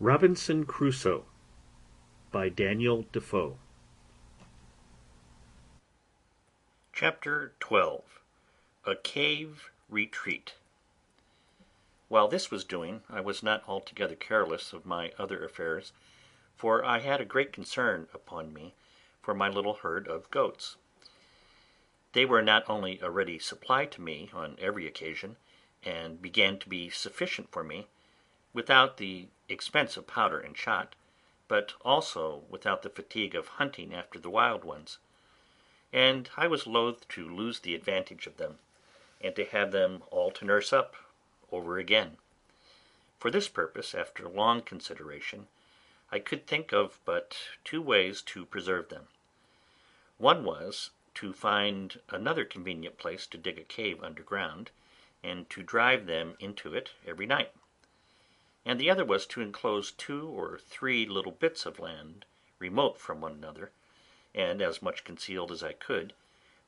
Robinson Crusoe by Daniel Defoe. Chapter 12. A Cave Retreat. While this was doing, I was not altogether careless of my other affairs, for I had a great concern upon me for my little herd of goats. They were not only a ready supply to me on every occasion, and began to be sufficient for me, without the expense of powder and shot, but also without the fatigue of hunting after the wild ones; and I was loath to lose the advantage of them, and to have them all to nurse up over again. For this purpose, after long consideration, I could think of but two ways to preserve them. One was to find another convenient place to dig a cave underground, and to drive them into it every night; and the other was to enclose 2 or 3 little bits of land, remote from one another, and as much concealed as I could,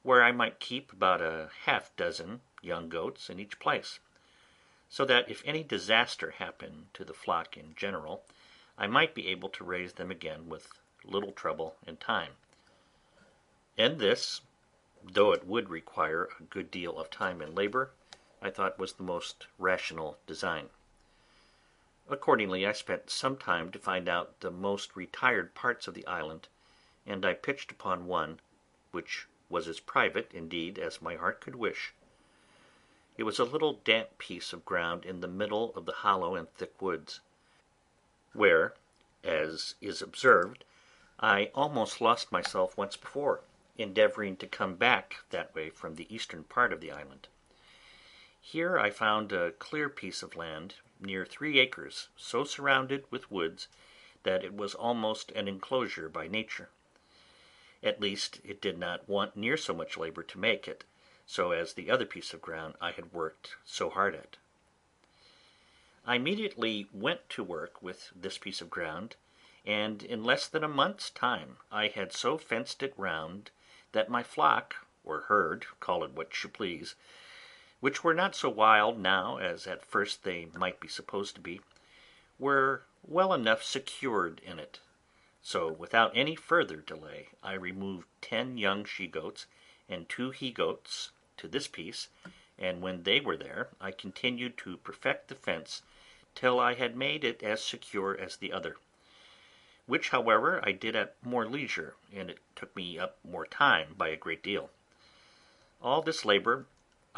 where I might keep about a half-dozen young goats in each place, so that if any disaster happened to the flock in general, I might be able to raise them again with little trouble and time. And this, though it would require a good deal of time and labour, I thought was the most rational design. Accordingly I spent some time to find out the most retired parts of the island, and I pitched upon one, which was as private, indeed, as my heart could wish. It was a little damp piece of ground in the middle of the hollow and thick woods, where, as is observed, I almost lost myself once before, endeavouring to come back that way from the eastern part of the island. Here I found a clear piece of land, near 3 acres, so surrounded with woods that it was almost an enclosure by nature. At least it did not want near so much labour to make it, so as the other piece of ground I had worked so hard at. I immediately went to work with this piece of ground, and in less than a month's time I had so fenced it round that my flock, or herd, call it what you please, which were not so wild now as at first they might be supposed to be, were well enough secured in it. So without any further delay I removed 10 young she-goats and 2 he-goats to this piece, and when they were there I continued to perfect the fence till I had made it as secure as the other, which however I did at more leisure, and it took me up more time by a great deal. All this labour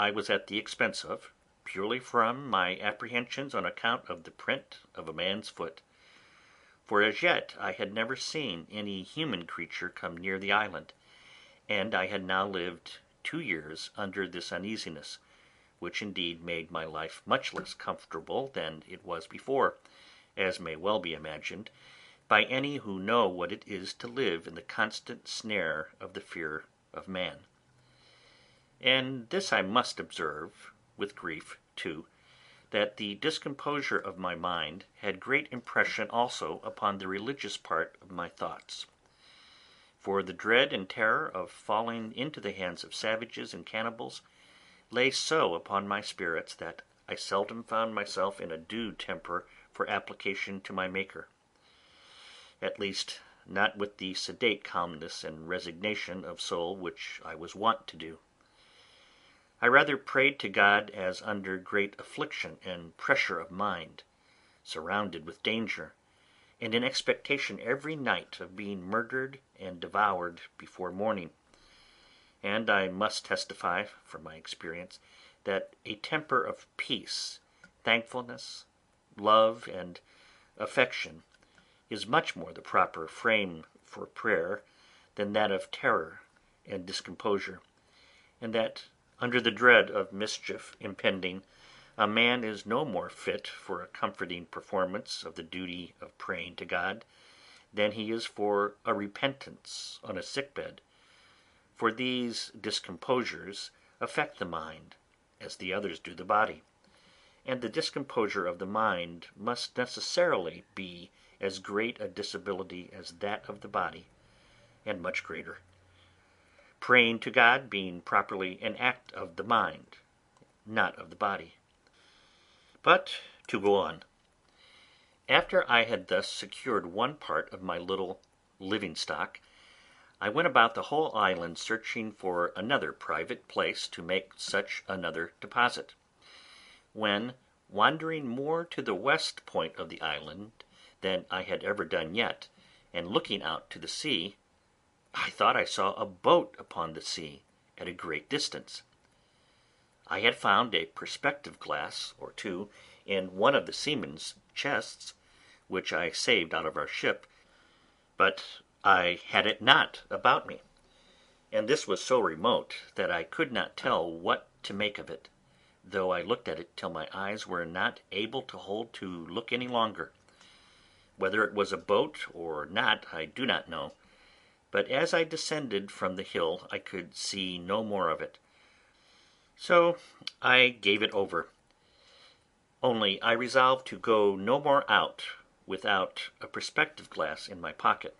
I was at the expense of, purely from my apprehensions on account of the print of a man's foot; for as yet I had never seen any human creature come near the island, and I had now lived 2 years under this uneasiness, which indeed made my life much less comfortable than it was before, as may well be imagined by any who know what it is to live in the constant snare of the fear of man. And this I must observe, with grief too, that the discomposure of my mind had great impression also upon the religious part of my thoughts; for the dread and terror of falling into the hands of savages and cannibals lay so upon my spirits that I seldom found myself in a due temper for application to my Maker; at least not with the sedate calmness and resignation of soul which I was wont to do. I rather prayed to God as under great affliction and pressure of mind, surrounded with danger, and in expectation every night of being murdered and devoured before morning; and I must testify, from my experience, that a temper of peace, thankfulness, love, and affection is much more the proper frame for prayer than that of terror and discomposure, and that under the dread of mischief impending, a man is no more fit for a comforting performance of the duty of praying to God than he is for a repentance on a sick bed; for these discomposures affect the mind as the others do the body, and the discomposure of the mind must necessarily be as great a disability as that of the body, and much greater; praying to God being properly an act of the mind, not of the body. But to go on. After I had thus secured one part of my little living stock, I went about the whole island searching for another private place to make such another deposit, when, wandering more to the west point of the island than I had ever done yet, and looking out to the sea, I thought I saw a boat upon the sea at a great distance. I had found a perspective glass or two in one of the seamen's chests, which I saved out of our ship, but I had it not about me, and this was so remote that I could not tell what to make of it, though I looked at it till my eyes were not able to hold to look any longer. Whether it was a boat or not I do not know, but as I descended from the hill I could see no more of it. So I gave it over, only I resolved to go no more out without a perspective glass in my pocket.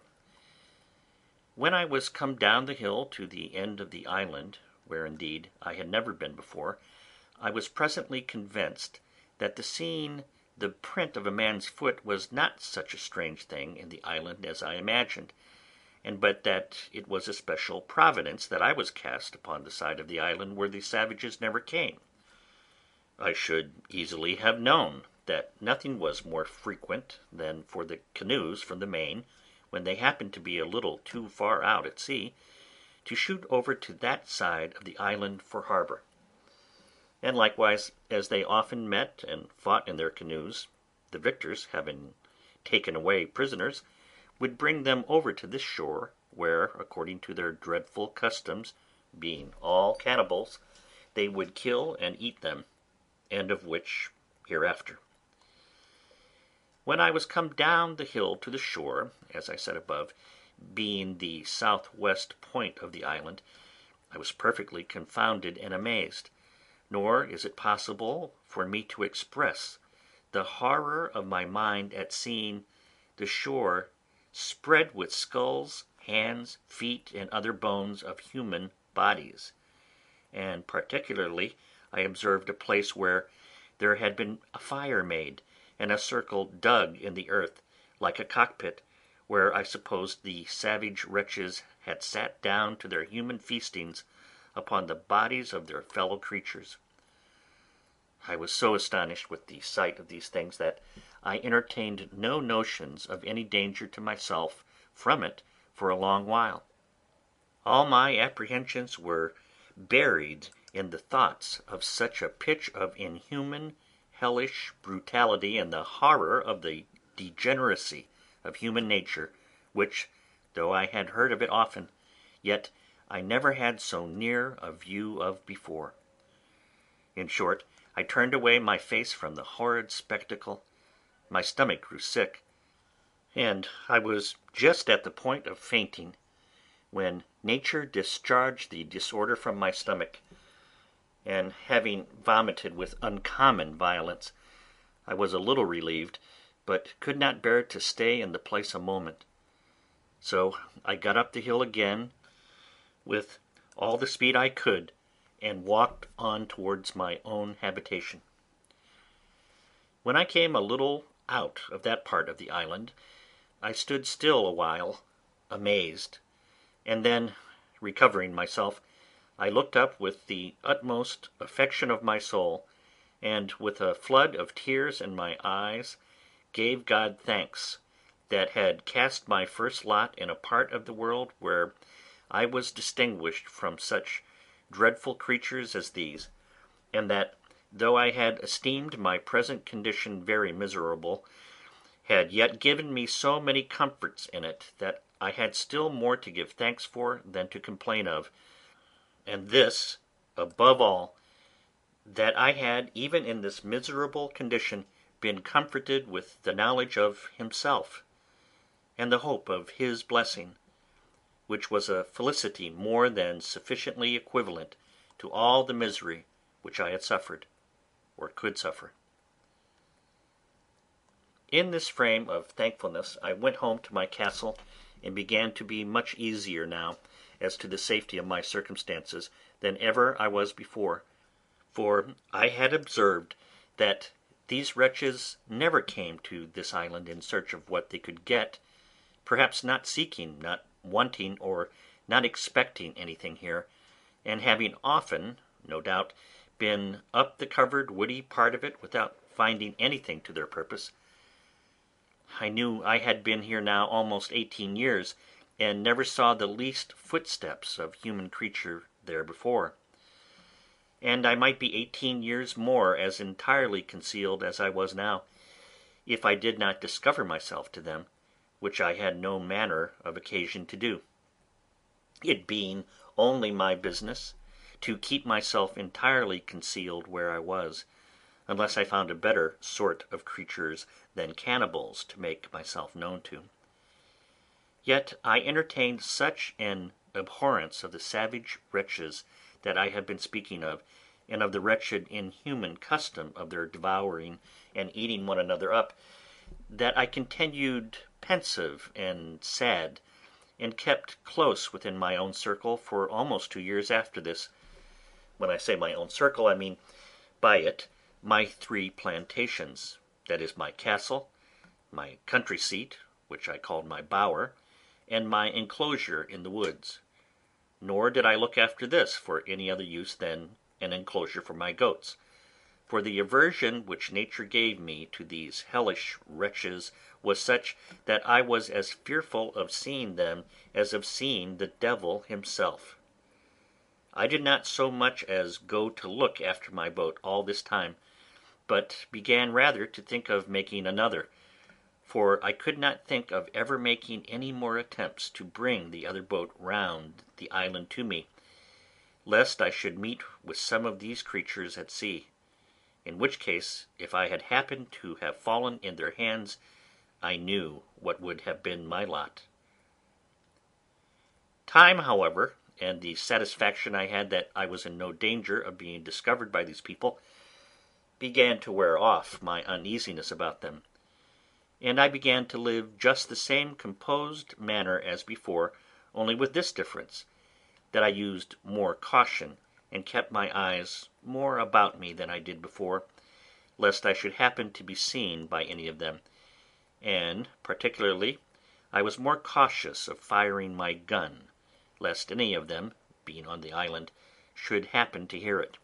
When I was come down the hill to the end of the island, where indeed I had never been before, I was presently convinced that the seeing the print of a man's foot was not such a strange thing in the island as I imagined, and but that it was a special providence that I was cast upon the side of the island where the savages never came. I should easily have known that nothing was more frequent than for the canoes from the main, when they happened to be a little too far out at sea, to shoot over to that side of the island for harbour; and likewise, as they often met and fought in their canoes, the victors, having taken away prisoners, would bring them over to this shore, where, according to their dreadful customs, being all cannibals, they would kill and eat them, and of which hereafter. When I was come down the hill to the shore, as I said above, being the south-west point of the island, I was perfectly confounded and amazed, nor is it possible for me to express the horror of my mind at seeing the shore spread with skulls, hands, feet, and other bones of human bodies, and particularly I observed a place where there had been a fire made, and a circle dug in the earth, like a cockpit, where I supposed the savage wretches had sat down to their human feastings upon the bodies of their fellow creatures. I was so astonished with the sight of these things that I entertained no notions of any danger to myself from it for a long while. All my apprehensions were buried in the thoughts of such a pitch of inhuman, hellish brutality, and the horror of the degeneracy of human nature, which, though I had heard of it often, yet I never had so near a view of before. In short, I turned away my face from the horrid spectacle, my stomach grew sick, and I was just at the point of fainting, when nature discharged the disorder from my stomach, and having vomited with uncommon violence, I was a little relieved, but could not bear to stay in the place a moment. So I got up the hill again with all the speed I could, and walked on towards my own habitation. When I came a little out of that part of the island, I stood still a while, amazed, and then, recovering myself, I looked up with the utmost affection of my soul, and with a flood of tears in my eyes gave God thanks that had cast my first lot in a part of the world where I was distinguished from such dreadful creatures as these, and that, though I had esteemed my present condition very miserable, had yet given me so many comforts in it that I had still more to give thanks for than to complain of, and this, above all, that I had, even in this miserable condition, been comforted with the knowledge of himself, and the hope of his blessing, which was a felicity more than sufficiently equivalent to all the misery which I had suffered, or could suffer. In this frame of thankfulness I went home to my castle, and began to be much easier now as to the safety of my circumstances than ever I was before, for I had observed that These wretches never came to this island in search of what they could get, perhaps not seeking, not wanting, or not expecting anything here, and having often, no doubt, been up the covered woody part of it without finding anything to their purpose. I knew I had been here now almost 18 years, and never saw the least footsteps of human creature there before. And I might be 18 years more as entirely concealed as I was now, if I did not discover myself to them, which I had no manner of occasion to do, it being only my business to keep myself entirely concealed where I was, unless I found a better sort of creatures than cannibals to make myself known to. Yet I entertained such an abhorrence of the savage wretches that I have been speaking of, and of the wretched inhuman custom of their devouring and eating one another up, that I continued pensive and sad, and kept close within my own circle for almost 2 years after this. When I say my own circle, I mean by it my 3 plantations, that is, my castle, my country seat, which I called my bower, and my enclosure in the woods. Nor did I look after this for any other use than an enclosure for my goats, for the aversion which nature gave me to these hellish wretches was such that I was as fearful of seeing them as of seeing the devil himself. I did not so much as go to look after my boat all this time, but began rather to think of making another, for I could not think of ever making any more attempts to bring the other boat round the island to me, lest I should meet with some of these creatures at sea, in which case, if I had happened to have fallen in their hands, I knew what would have been my lot. Time, however, and the satisfaction I had that I was in no danger of being discovered by these people, began to wear off my uneasiness about them, and I began to live just the same composed manner as before, only with this difference, that I used more caution, and kept my eyes more about me than I did before, lest I should happen to be seen by any of them, and particularly I was more cautious of firing my gun, lest any of them, being on the island, should happen to hear it.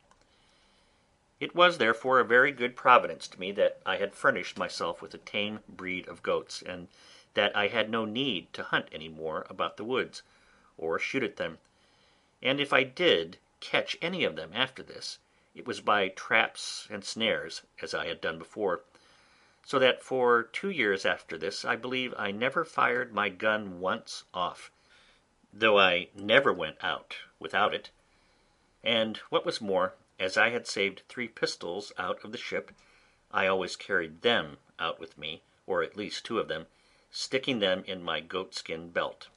It was therefore a very good providence to me that I had furnished myself with a tame breed of goats, and that I had no need to hunt any more about the woods, or shoot at them, and if I did catch any of them after this, it was by traps and snares, as I had done before, so that for 2 years after this I believe I never fired my gun once off, though I never went out without it. And what was more, as I had saved 3 pistols out of the ship, I always carried them out with me, or at least 2 of them, sticking them in my goatskin belt.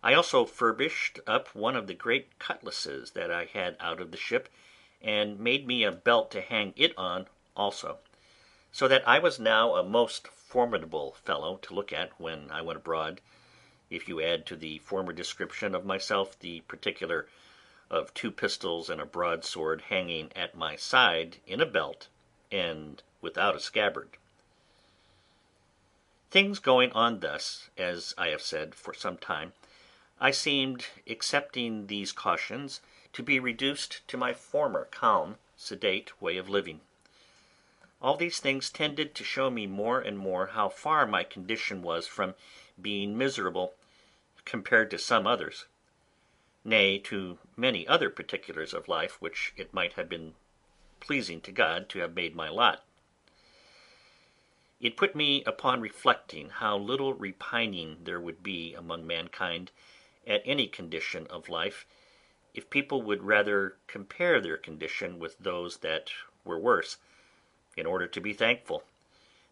I also furbished up one of the great cutlasses that I had out of the ship, and made me a belt to hang it on also, so that I was now a most formidable fellow to look at when I went abroad, if you add to the former description of myself the particular of 2 pistols and a broadsword hanging at my side in a belt, and without a scabbard. Things going on thus, as I have said, for some time, I seemed, excepting these cautions, to be reduced to my former calm, sedate way of living. All these things tended to show me more and more how far my condition was from being miserable, compared to some others, nay, to many other particulars of life which it might have been pleasing to God to have made my lot. It put me upon reflecting how little repining there would be among mankind at any condition of life, if people would rather compare their condition with those that were worse, in order to be thankful,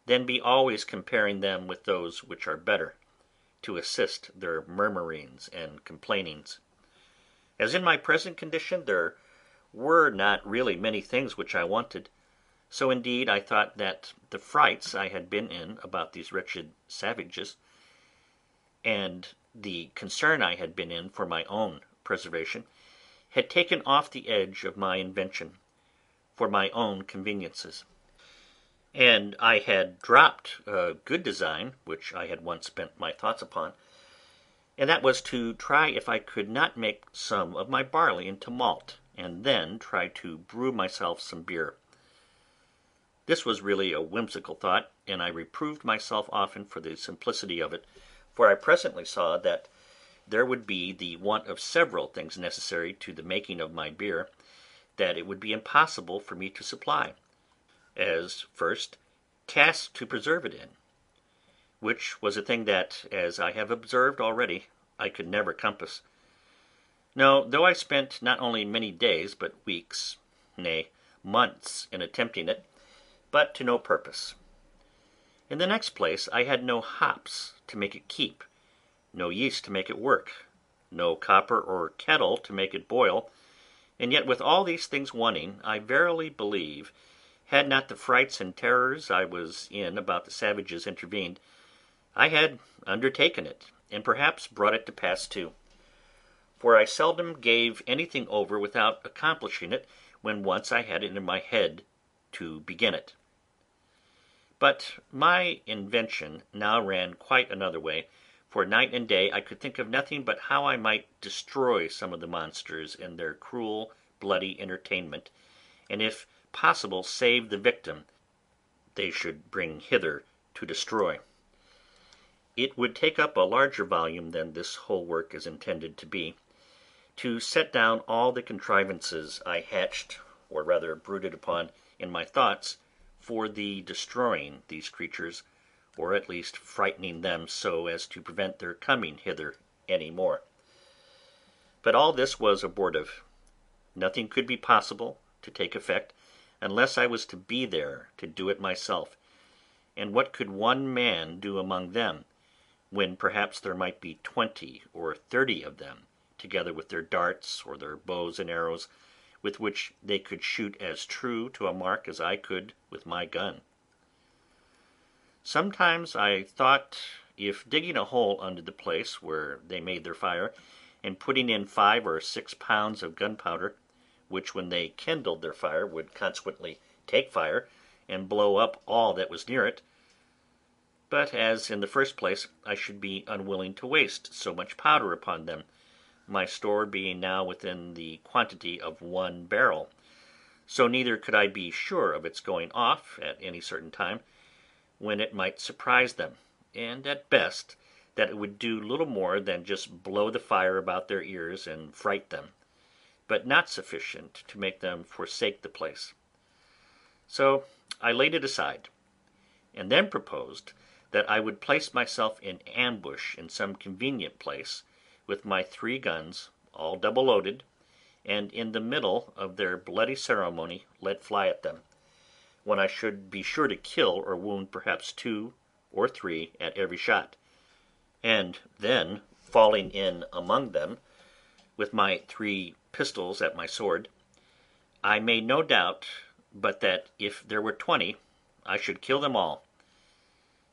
than be always comparing them with those which are better, to assist their murmurings and complainings. As in my present condition there were not really many things which I wanted, so indeed I thought that the frights I had been in about these wretched savages, and the concern I had been in for my own preservation, had taken off the edge of my invention, for my own conveniences. and I had dropped a good design, which I had once spent my thoughts upon, and that was to try if I could not make some of my barley into malt, and then try to brew myself some beer. This was really a whimsical thought, and I reproved myself often for the simplicity of it, for I presently saw that there would be the want of several things necessary to the making of my beer that it would be impossible for me to supply, as first, casks to preserve it in, which was a thing that, as I have observed already, I could never compass. No, though I spent not only many days, but weeks, nay, months in attempting it, but to no purpose. In the next place, I had no hops to make it keep, no yeast to make it work, no copper or kettle to make it boil, and yet with all these things wanting, I verily believe, had not the frights and terrors I was in about the savages intervened, I had undertaken it, and perhaps brought it to pass too. For I seldom gave anything over without accomplishing it when once I had it in my head to begin it. But my invention now ran quite another way, for night and day I could think of nothing but how I might destroy some of the monsters in their cruel, bloody entertainment, and if possible save the victim they should bring hither to destroy. It would take up a larger volume than this whole work is intended to be, to set down all the contrivances I hatched, or rather brooded upon, in my thoughts, for the destroying these creatures, or at least frightening them so as to prevent their coming hither any more. But all this was abortive. Nothing could be possible to take effect unless I was to be there to do it myself, and what could one man do among them, when perhaps there might be 20 or 30 of them, together with their darts or their bows and arrows, with which they could shoot as true to a mark as I could with my gun. Sometimes I thought if digging a hole under the place where they made their fire, and putting in 5 or 6 pounds of gunpowder, which when they kindled their fire would consequently take fire and blow up all that was near it, but as in the first place I should be unwilling to waste so much powder upon them, my store being now within the quantity of 1 barrel, so neither could I be sure of its going off at any certain time, when it might surprise them, and at best that it would do little more than just blow the fire about their ears and fright them, but not sufficient to make them forsake the place. So I laid it aside, and then proposed that I would place myself in ambush in some convenient place, with my 3 guns, all double loaded, and in the middle of their bloody ceremony let fly at them, when I should be sure to kill or wound perhaps 2 or 3 at every shot, and then falling in among them, with my 3 pistols at my sword, I made no doubt but that if there were 20, I should kill them all.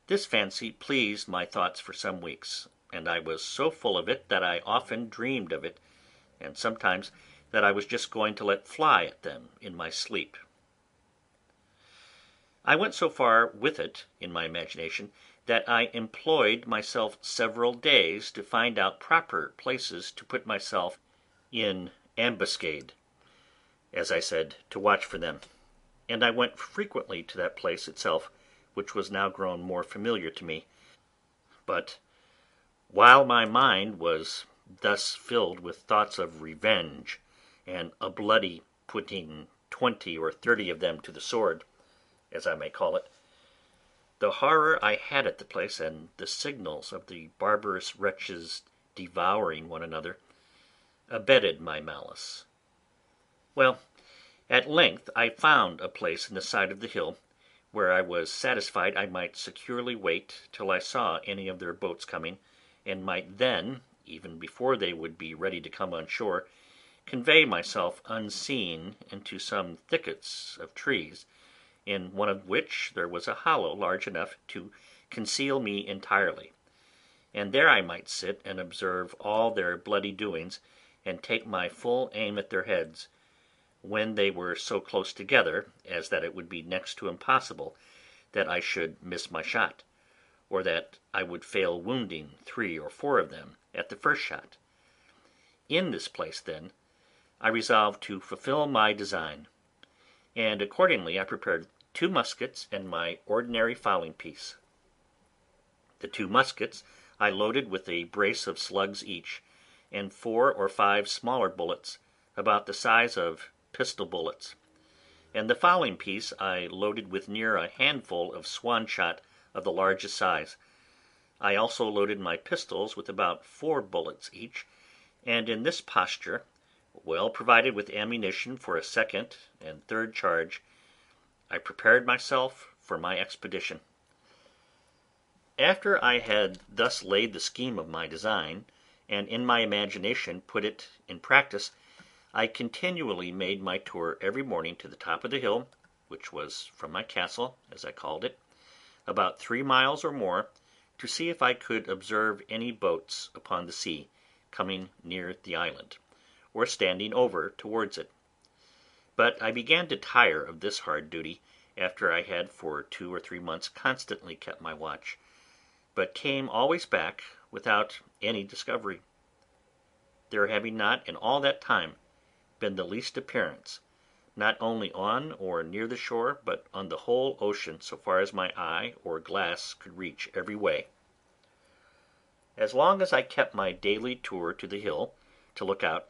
This fancy pleased my thoughts for some weeks, and I was so full of it that I often dreamed of it, and sometimes that I was just going to let fly at them in my sleep. I went so far with it in my imagination that I employed myself several days to find out proper places to put myself in ambuscade, as I said, to watch for them, and I went frequently to that place itself, which was now grown more familiar to me. But while my mind was thus filled with thoughts of revenge, and a bloody putting 20 or 30 of them to the sword, as I may call it, the horror I had at the place, and the signals of the barbarous wretches devouring one another, abetted my malice. Well, at length I found a place in the side of the hill, where I was satisfied I might securely wait till I saw any of their boats coming, and might then, even before they would be ready to come on shore, convey myself unseen into some thickets of trees, in one of which there was a hollow large enough to conceal me entirely, and there I might sit and observe all their bloody doings, and take my full aim at their heads, when they were so close together as that it would be next to impossible that I should miss my shot, or that I would fail wounding 3 or 4 of them at the first shot. In this place, then, I resolved to fulfil my design, and accordingly I prepared 2 muskets and my ordinary fowling piece. The 2 muskets I loaded with a brace of slugs each, and 4 or 5 smaller bullets, about the size of pistol bullets, and the fowling piece I loaded with near a handful of swan shot of the largest size. I also loaded my pistols with about 4 bullets each, and in this posture, well provided with ammunition for a second and third charge, I prepared myself for my expedition. After I had thus laid the scheme of my design, and in my imagination put it in practice, I continually made my tour every morning to the top of the hill, which was from my castle, as I called it, about 3 miles or more, to see if I could observe any boats upon the sea, coming near the island, or standing over towards it. But I began to tire of this hard duty, after I had for 2 or 3 months constantly kept my watch, but came always back without any discovery, there having not in all that time been the least appearance, not only on or near the shore, but on the whole ocean, so far as my eye or glass could reach every way. As long as I kept my daily tour to the hill to look out,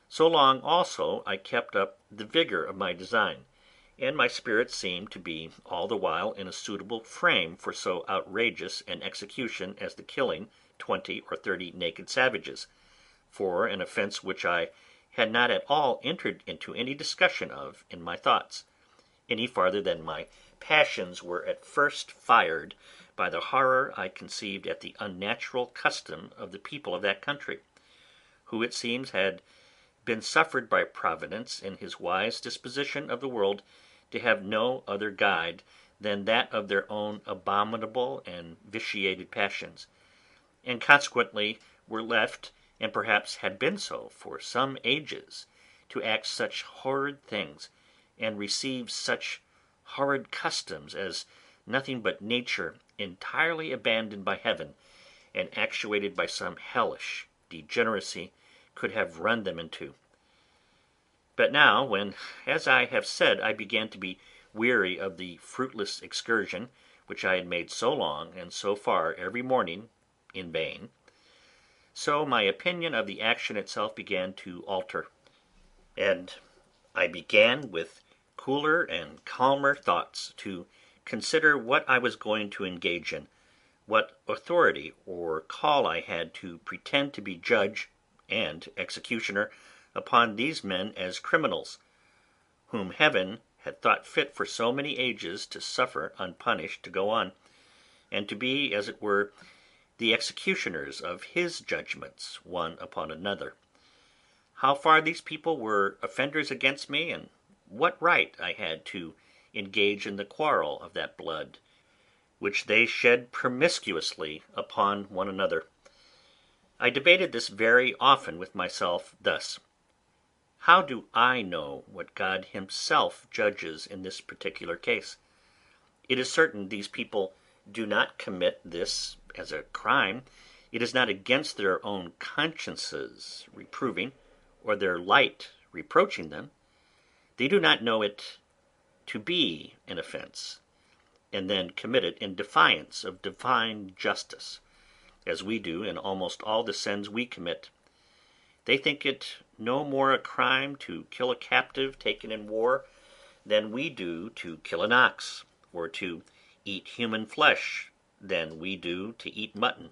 so long also I kept up the vigour of my design, and my spirits seemed to be all the while in a suitable frame for so outrageous an execution as the killing 20 or 30 naked savages, for an offence which I had not at all entered into any discussion of in my thoughts, any farther than my passions were at first fired by the horror I conceived at the unnatural custom of the people of that country, who it seems had been suffered by Providence in his wise disposition of the world to have no other guide than that of their own abominable and vitiated passions, and consequently were left, and perhaps had been so for some ages, to act such horrid things, and receive such horrid customs, as nothing but nature, entirely abandoned by heaven, and actuated by some hellish degeneracy, could have run them into. But now, when, as I have said, I began to be weary of the fruitless excursion which I had made so long and so far every morning in vain, so my opinion of the action itself began to alter, and I began with cooler and calmer thoughts to consider what I was going to engage in, what authority or call I had to pretend to be judge and executioner upon these men as criminals, whom heaven had thought fit for so many ages to suffer unpunished to go on, and to be, as it were, the executioners of his judgments one upon another. How far these people were offenders against me, and what right I had to engage in the quarrel of that blood which they shed promiscuously upon one another. I debated this very often with myself thus: how do I know what God himself judges in this particular case? It is certain these people do not commit this as a crime. It is not against their own consciences reproving, or their light reproaching them. They do not know it to be an offence, and then commit it in defiance of divine justice, as we do in almost all the sins we commit. They think it no more a crime to kill a captive taken in war than we do to kill an ox, or to eat human flesh than we do to eat mutton.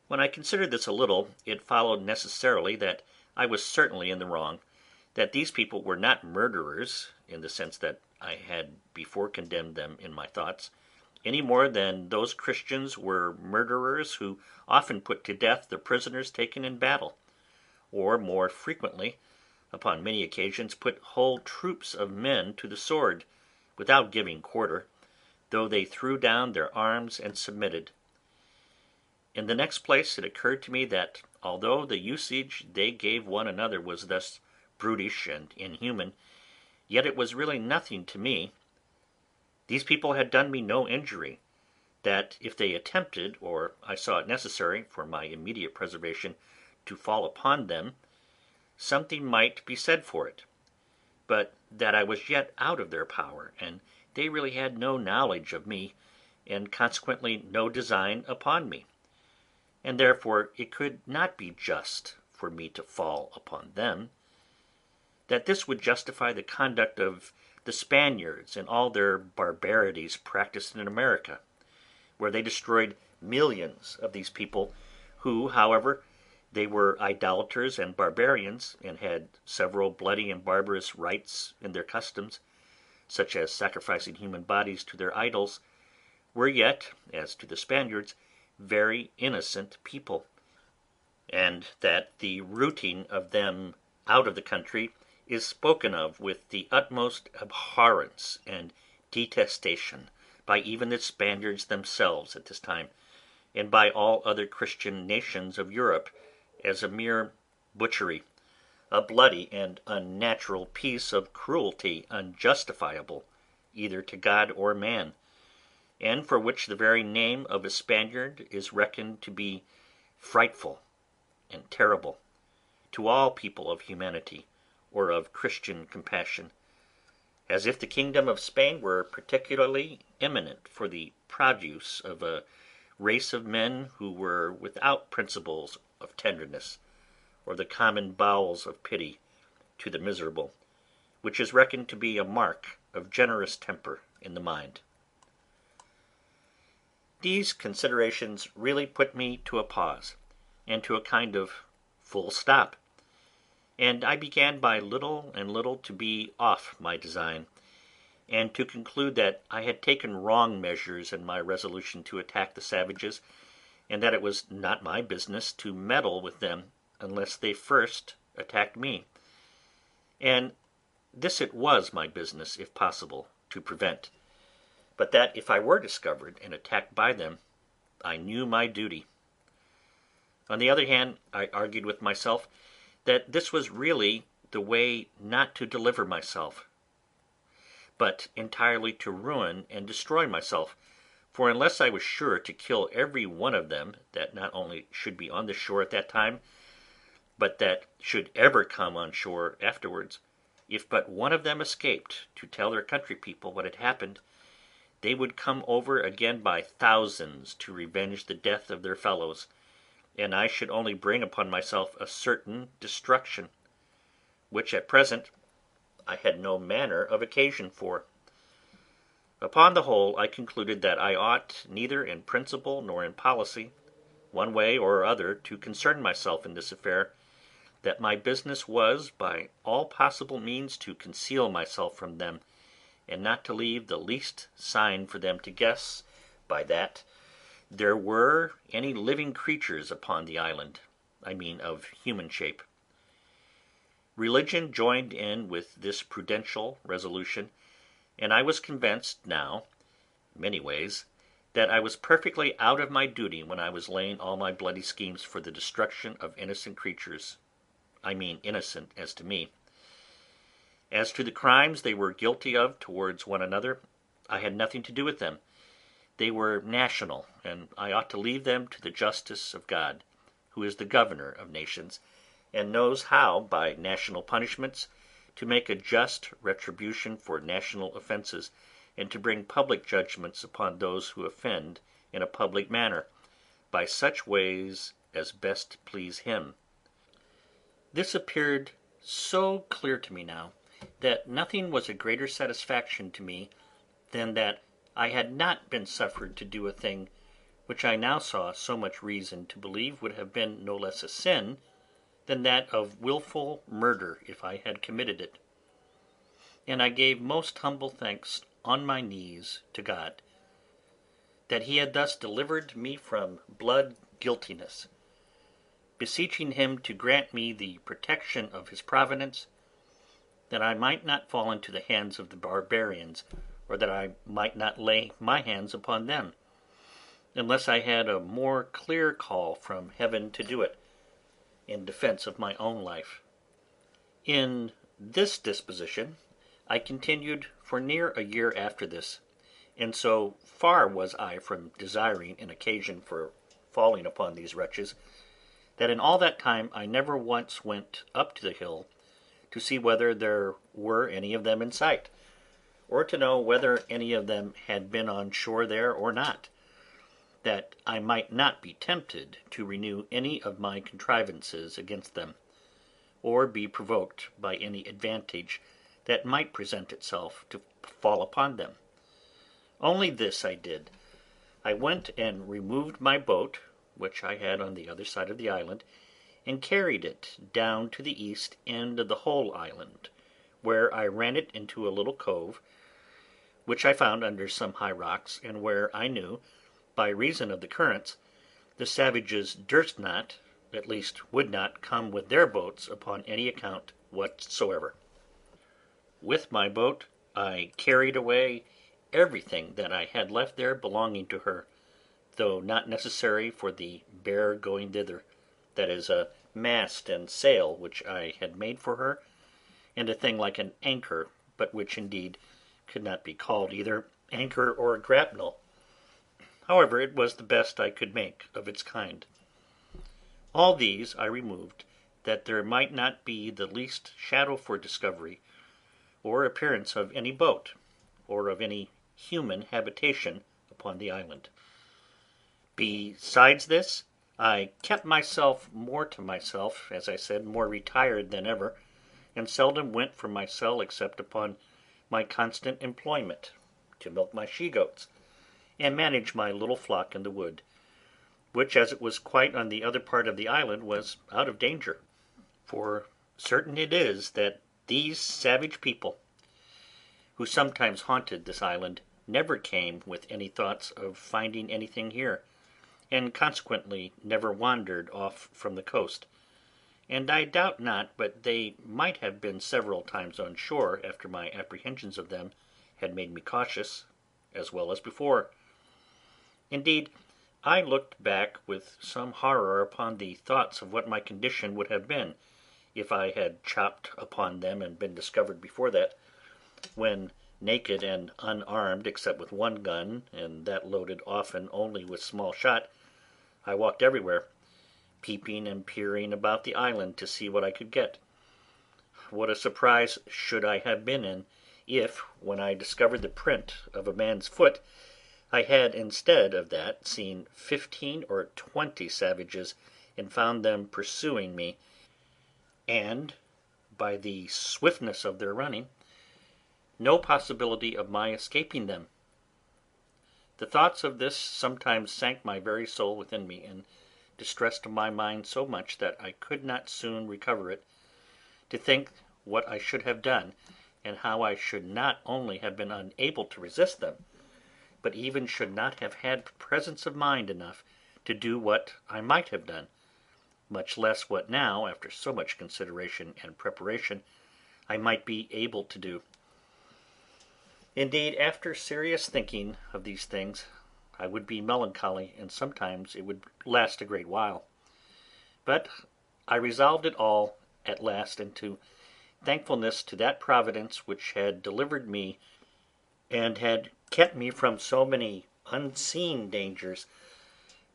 When I considered this a little, it followed necessarily that I was certainly in the wrong, that these people were not murderers in the sense that I had before condemned them in my thoughts, any more than those Christians were murderers who often put to death the prisoners taken in battle, or more frequently, upon many occasions, put whole troops of men to the sword, without giving quarter, though they threw down their arms and submitted. In the next place, it occurred to me that, although the usage they gave one another was thus brutish and inhuman, yet it was really nothing to me. These people had done me no injury, that if they attempted, or I saw it necessary for my immediate preservation, to fall upon them, something might be said for it, but that I was yet out of their power, and they really had no knowledge of me, and consequently no design upon me, and therefore it could not be just for me to fall upon them; that this would justify the conduct of the Spaniards in all their barbarities practised in America, where they destroyed millions of these people, who, however, they were idolaters and barbarians, and had several bloody and barbarous rites in their customs, such as sacrificing human bodies to their idols, were yet, as to the Spaniards, very innocent people, and that the rooting of them out of the country is spoken of with the utmost abhorrence and detestation by even the Spaniards themselves at this time, and by all other Christian nations of Europe, as a mere butchery, a bloody and unnatural piece of cruelty unjustifiable either to God or man, and for which the very name of a Spaniard is reckoned to be frightful and terrible to all people of humanity or of Christian compassion, as if the kingdom of Spain were particularly eminent for the produce of a race of men who were without principles of tenderness, or the common bowels of pity to the miserable, which is reckoned to be a mark of generous temper in the mind. These considerations really put me to a pause, and to a kind of full stop, and I began by little and little to be off my design, and to conclude that I had taken wrong measures in my resolution to attack the savages, and that it was not my business to meddle with them unless they first attacked me, and this it was my business, if possible, to prevent, but that if I were discovered and attacked by them, I knew my duty. On the other hand, I argued with myself that this was really the way not to deliver myself, but entirely to ruin and destroy myself, for unless I was sure to kill every one of them that not only should be on the shore at that time, but that should ever come on shore afterwards, if but one of them escaped to tell their country people what had happened, they would come over again by thousands to revenge the death of their fellows, and I should only bring upon myself a certain destruction, which at present I had no manner of occasion for. Upon the whole, I concluded that I ought neither in principle nor in policy, one way or other, to concern myself in this affair, that my business was by all possible means to conceal myself from them, and not to leave the least sign for them to guess by that there were any living creatures upon the island, I mean of human shape. Religion joined in with this prudential resolution, and I was convinced now, many ways, that I was perfectly out of my duty when I was laying all my bloody schemes for the destruction of innocent creatures, I mean innocent as to me. As to the crimes they were guilty of towards one another, I had nothing to do with them. They were national, and I ought to leave them to the justice of God, who is the governor of nations, and knows how, by national punishments, to make a just retribution for national offences, and to bring public judgments upon those who offend in a public manner, by such ways as best please him. This appeared so clear to me now, that nothing was a greater satisfaction to me than that I had not been suffered to do a thing which I now saw so much reason to believe would have been no less a sin than that of wilful murder if I had committed it. And I gave most humble thanks on my knees to God, that he had thus delivered me from blood guiltiness, beseeching him to grant me the protection of his providence, that I might not fall into the hands of the barbarians, or that I might not lay my hands upon them, unless I had a more clear call from heaven to do it, in defence of my own life. In this disposition I continued for near a year after this, and so far was I from desiring an occasion for falling upon these wretches, that in all that time I never once went up to the hill to see whether there were any of them in sight, or to know whether any of them had been on shore there or not, that I might not be tempted to renew any of my contrivances against them, or be provoked by any advantage that might present itself to fall upon them. Only this I did. I went and removed my boat, which I had on the other side of the island, and carried it down to the east end of the whole island, where I ran it into a little cove, which I found under some high rocks, and where I knew, by reason of the currents, the savages durst not, at least would not, come with their boats upon any account whatsoever. With my boat I carried away everything that I had left there belonging to her, though not necessary for the bare going thither, that is, a mast and sail which I had made for her, and a thing like an anchor, but which indeed could not be called either anchor or grapnel. However, it was the best I could make of its kind. All these I removed, that there might not be the least shadow for discovery, or appearance of any boat, or of any human habitation upon the island. Besides this, I kept myself more to myself, as I said, more retired than ever, and seldom went from my cell except upon my constant employment, to milk my she-goats, and manage my little flock in the wood, which, as it was quite on the other part of the island, was out of danger. For certain it is that these savage people, who sometimes haunted this island, never came with any thoughts of finding anything here, and consequently never wandered off from the coast, and I doubt not but they might have been several times on shore after my apprehensions of them had made me cautious, as well as before. Indeed, I looked back with some horror upon the thoughts of what my condition would have been, if I had chopped upon them and been discovered before that, when naked and unarmed except with one gun, and that loaded often only with small shot, I walked everywhere, peeping and peering about the island to see what I could get. What a surprise should I have been in, if, when I discovered the print of a man's foot, I had instead of that seen 15 or 20 savages, and found them pursuing me, and, by the swiftness of their running, no possibility of my escaping them. The thoughts of this sometimes sank my very soul within me, and distressed my mind so much that I could not soon recover it, to think what I should have done, and how I should not only have been unable to resist them, but even should not have had presence of mind enough to do what I might have done, much less what now, after so much consideration and preparation, I might be able to do. Indeed, after serious thinking of these things, I would be melancholy, and sometimes it would last a great while. But I resolved it all at last into thankfulness to that Providence which had delivered me, and had kept me from so many unseen dangers,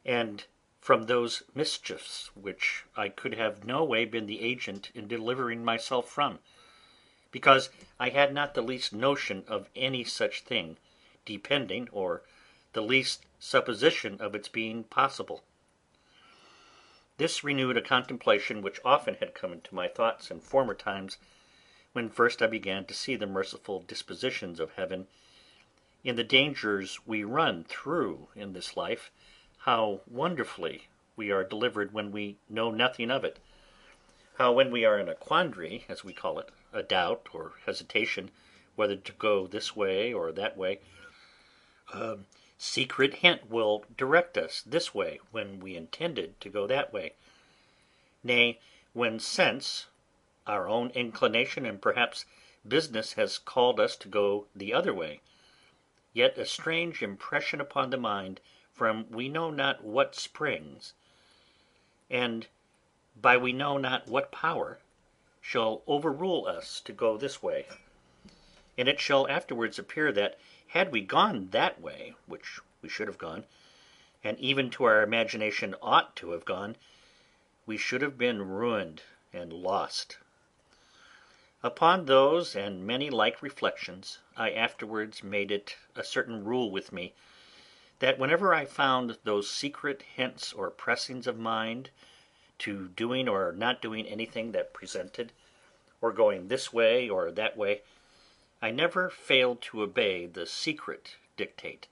and from those mischiefs which I could have no way been the agent in delivering myself from, because I had not the least notion of any such thing depending, or the least supposition of its being possible. This renewed a contemplation which often had come into my thoughts in former times, when first I began to see the merciful dispositions of Heaven in the dangers we run through in this life, how wonderfully we are delivered when we know nothing of it, how when we are in a quandary, as we call it, a doubt or hesitation whether to go this way or that way, a secret hint will direct us this way when we intended to go that way. Nay, when sense, our own inclination, and perhaps business has called us to go the other way, yet a strange impression upon the mind, from we know not what springs, and by we know not what power, shall overrule us to go this way, and it shall afterwards appear that had we gone that way, which we should have gone, and even to our imagination ought to have gone, we should have been ruined and lost. Upon those and many like reflections, I afterwards made it a certain rule with me, that whenever I found those secret hints or pressings of mind to doing or not doing anything that presented, or going this way or that way, I never failed to obey the secret dictate,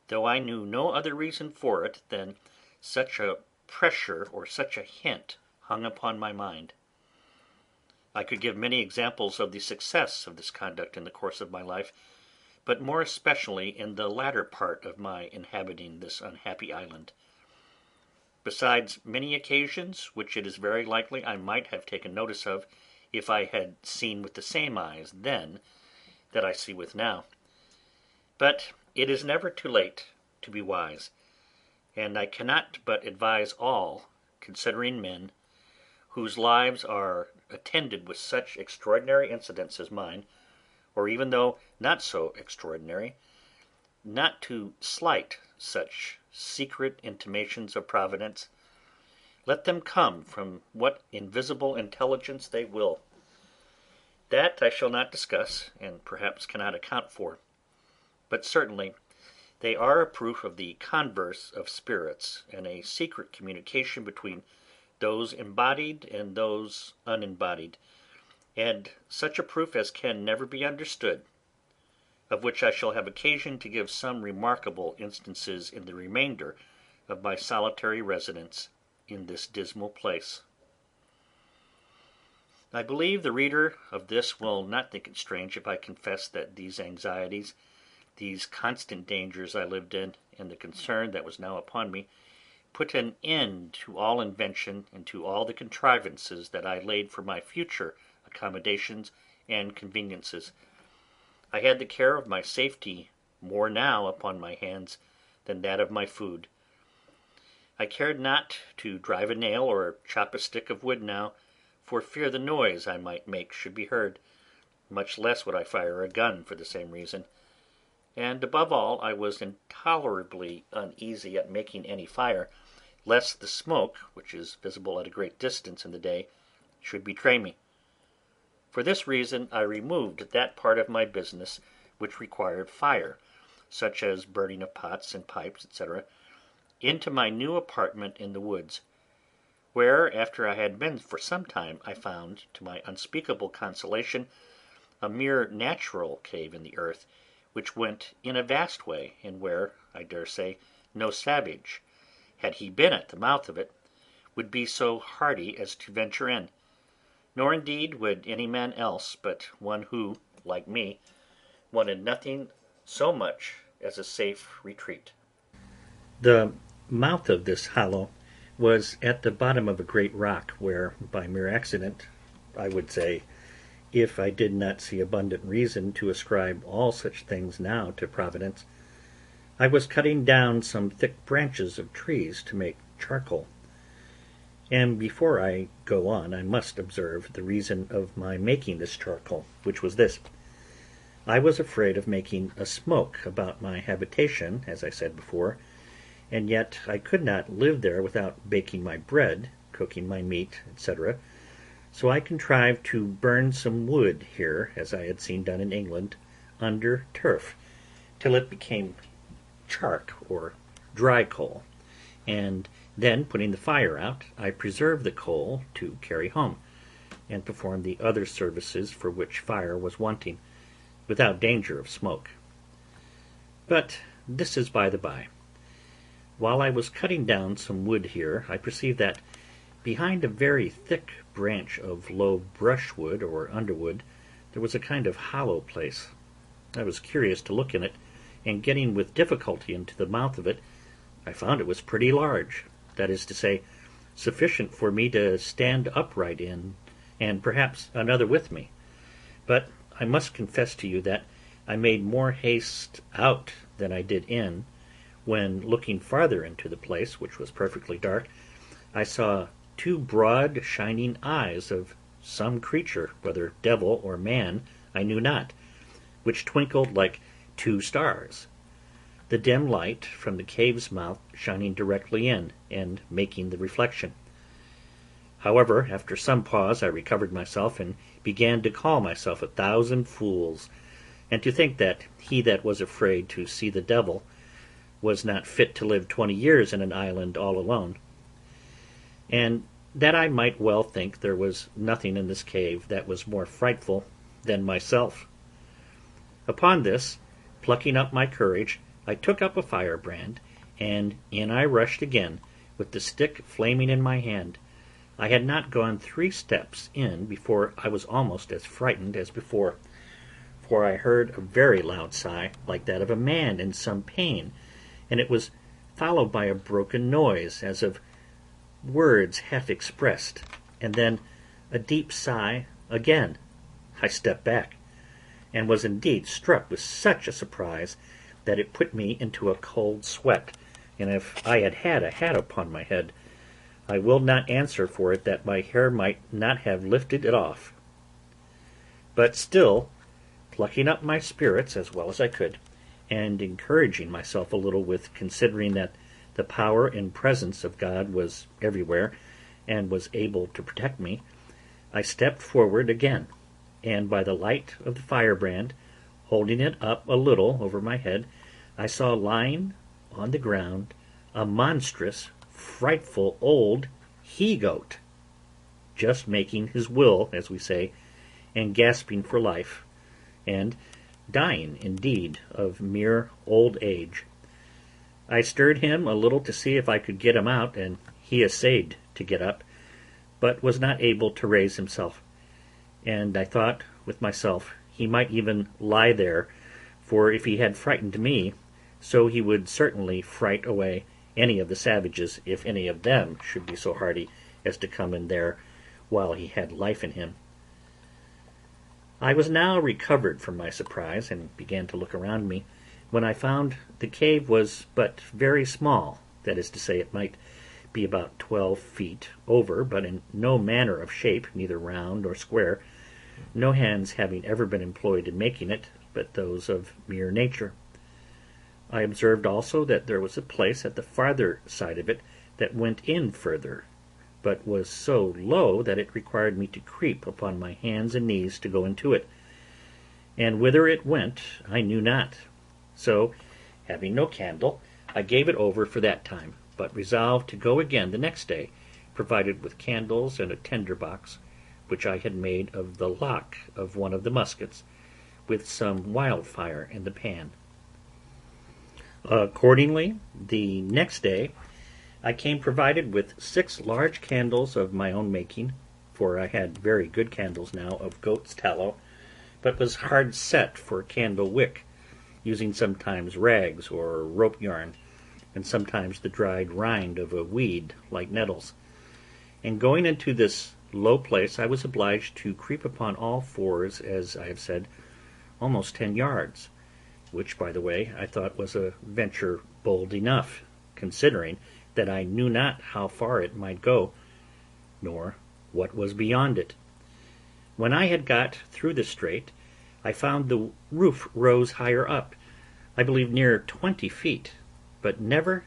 though I knew no other reason for it than such a pressure or such a hint hung upon my mind. I could give many examples of the success of this conduct in the course of my life, but more especially in the latter part of my inhabiting this unhappy island. Besides many occasions which it is very likely I might have taken notice of, if I had seen with the same eyes then that I see with now. But it is never too late to be wise, and I cannot but advise all considering men, whose lives are attended with such extraordinary incidents as mine, or even though not so extraordinary, not to slight such secret intimations of Providence, let them come from what invisible intelligence they will. That I shall not discuss, and perhaps cannot account for, but certainly they are a proof of the converse of spirits, and a secret communication between those embodied and those unembodied, and such a proof as can never be understood, of which I shall have occasion to give some remarkable instances in the remainder of my solitary residence in this dismal place. I believe the reader of this will not think it strange if I confess that these anxieties, these constant dangers I lived in, and the concern that was now upon me, put an end to all invention and to all the contrivances that I laid for my future accommodations and conveniences. I had the care of my safety more now upon my hands than that of my food. I cared not to drive a nail or chop a stick of wood now, for fear the noise I might make should be heard, much less would I fire a gun for the same reason. And above all, I was intolerably uneasy at making any fire, lest the smoke, which is visible at a great distance in the day, should betray me. For this reason I removed that part of my business which required fire, such as burning of pots and pipes, etc., into my new apartment in the woods, where, after I had been for some time, I found, to my unspeakable consolation, a mere natural cave in the earth, which went in a vast way, and where, I dare say, no savage, had he been at the mouth of it, would be so hardy as to venture in, nor indeed would any man else but one who, like me, wanted nothing so much as a safe retreat. The mouth of this hollow was at the bottom of a great rock, where, by mere accident, I would say, if I did not see abundant reason to ascribe all such things now to Providence, I was cutting down some thick branches of trees to make charcoal. And before I go on, I must observe the reason of my making this charcoal, which was this. I was afraid of making a smoke about my habitation, as I said before, and yet I could not live there without baking my bread, cooking my meat, etc., so I contrived to burn some wood here, as I had seen done in England, under turf, till it became chark or dry coal, and then, putting the fire out, I preserved the coal to carry home, and perform the other services for which fire was wanting, without danger of smoke. But this is by the by. While I was cutting down some wood here, I perceived that, behind a very thick branch of low brushwood or underwood, there was a kind of hollow place. I was curious to look in it, and getting with difficulty into the mouth of it, I found it was pretty large, that is to say, sufficient for me to stand upright in, and perhaps another with me. But I must confess to you that I made more haste out than I did in, when, looking farther into the place, which was perfectly dark, I saw two broad shining eyes of some creature, whether devil or man I knew not, which twinkled like 2 stars, the dim light from the cave's mouth shining directly in and making the reflection. However, after some pause I recovered myself and began to call myself 1,000 fools, and to think that he that was afraid to see the devil was not fit to live 20 years in an island all alone, and that I might well think there was nothing in this cave that was more frightful than myself. Upon this, plucking up my courage, I took up a firebrand, and in I rushed again, with the stick flaming in my hand. I had not gone 3 steps in before I was almost as frightened as before, for I heard a very loud sigh, like that of a man in some pain, and it was followed by a broken noise, as of words half expressed, and then a deep sigh again. I stepped back, and was indeed struck with such a surprise that it put me into a cold sweat, and if I had had a hat upon my head, I will not answer for it that my hair might not have lifted it off. But still, plucking up my spirits as well as I could, and encouraging myself a little with considering that the power and presence of God was everywhere, and was able to protect me, I stepped forward again, and by the light of the firebrand, holding it up a little over my head, I saw lying on the ground a monstrous, frightful old he-goat, just making his will, as we say, and gasping for life, and dying, indeed, of mere old age. I stirred him a little to see if I could get him out, and he essayed to get up, but was not able to raise himself, and I thought with myself he might even lie there, for if he had frightened me, so he would certainly fright away any of the savages, if any of them should be so hardy as to come in there while he had life in him. I was now recovered from my surprise, and began to look around me, when I found the cave was but very small, that is to say, it might be about 12 feet over, but in no manner of shape, neither round nor square, no hands having ever been employed in making it, but those of mere nature. I observed also that there was a place at the farther side of it that went in further, but was so low that it required me to creep upon my hands and knees to go into it, and whither it went I knew not. So, having no candle, I gave it over for that time, but resolved to go again the next day, provided with candles and a tinder box, which I had made of the lock of one of the muskets, with some wildfire in the pan. Accordingly, the next day I came provided with 6 large candles of my own making, for I had very good candles now of goat's tallow, but was hard set for candle wick, using sometimes rags or rope yarn, and sometimes the dried rind of a weed like nettles. And going into this low place I was obliged to creep upon all fours, as I have said, almost 10 yards, which, by the way, I thought was a venture bold enough, considering that I knew not how far it might go, nor what was beyond it. When I had got through the strait, I found the roof rose higher up, I believe near 20 feet, but never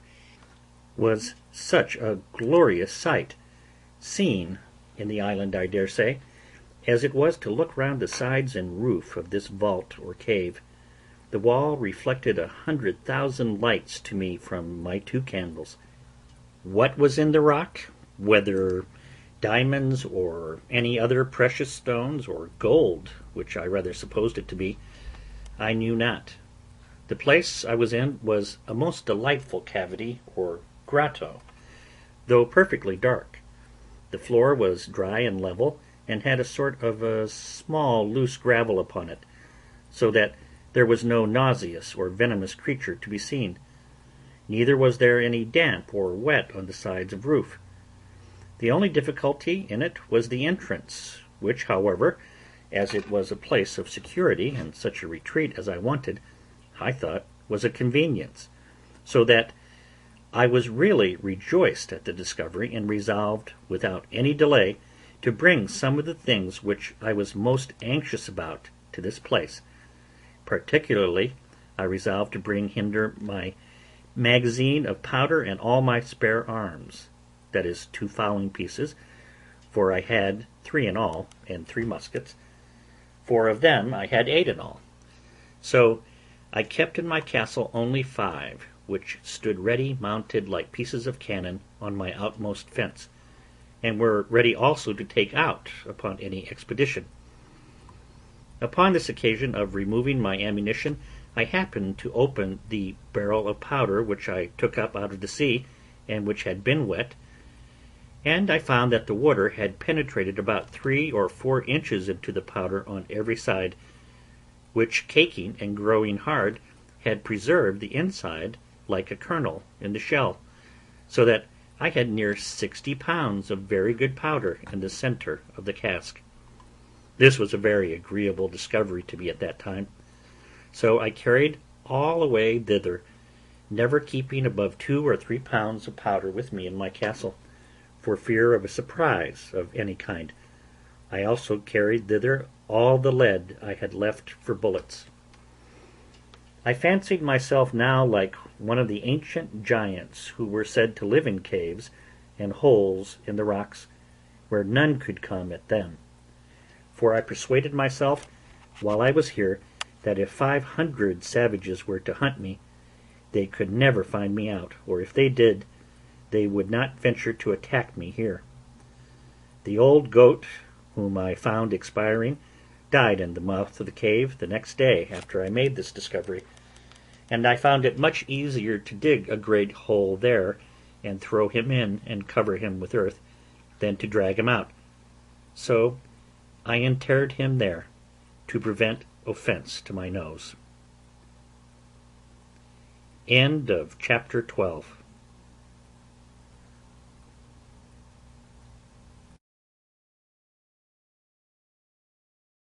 was such a glorious sight seen in the island, I dare say, as it was to look round the sides and roof of this vault or cave. The wall reflected 100,000 lights to me from my 2 candles. What was in the rock, whether diamonds or any other precious stones, or gold, which I rather supposed it to be, I knew not. The place I was in was a most delightful cavity or grotto, though perfectly dark. The floor was dry and level, and had a sort of a small loose gravel upon it, so that there was no nauseous or venomous creature to be seen. Neither was there any damp or wet on the sides of roof. The only difficulty in it was the entrance, which, however, as it was a place of security, and such a retreat as I wanted, I thought was a convenience, so that I was really rejoiced at the discovery, and resolved, without any delay, to bring some of the things which I was most anxious about to this place. Particularly, I resolved to bring hither my magazine of powder and all my spare arms, that is, 2 fowling pieces, for I had 3 in all, and 3 muskets, for of them I had 8 in all. So I kept in my castle only 5, which stood ready mounted like pieces of cannon on my outmost fence, and were ready also to take out upon any expedition. Upon this occasion of removing my ammunition, I happened to open the barrel of powder which I took up out of the sea, and which had been wet, and I found that the water had penetrated about 3 or 4 inches into the powder on every side, which caking and growing hard had preserved the inside like a kernel in the shell, so that I had near 60 pounds of very good powder in the centre of the cask. This was a very agreeable discovery to me at that time, so I carried all away thither, never keeping above 2 or 3 pounds of powder with me in my castle, for fear of a surprise of any kind. I also carried thither all the lead I had left for bullets. I fancied myself now like one of the ancient giants who were said to live in caves and holes in the rocks, where none could come at them. For I persuaded myself, while I was here, that if 500 savages were to hunt me, they could never find me out, or if they did, they would not venture to attack me here. The old goat, whom I found expiring, died in the mouth of the cave the next day after I made this discovery, and I found it much easier to dig a great hole there, and throw him in and cover him with earth, than to drag him out. So I interred him there, to prevent offence to my nose. End of chapter 12.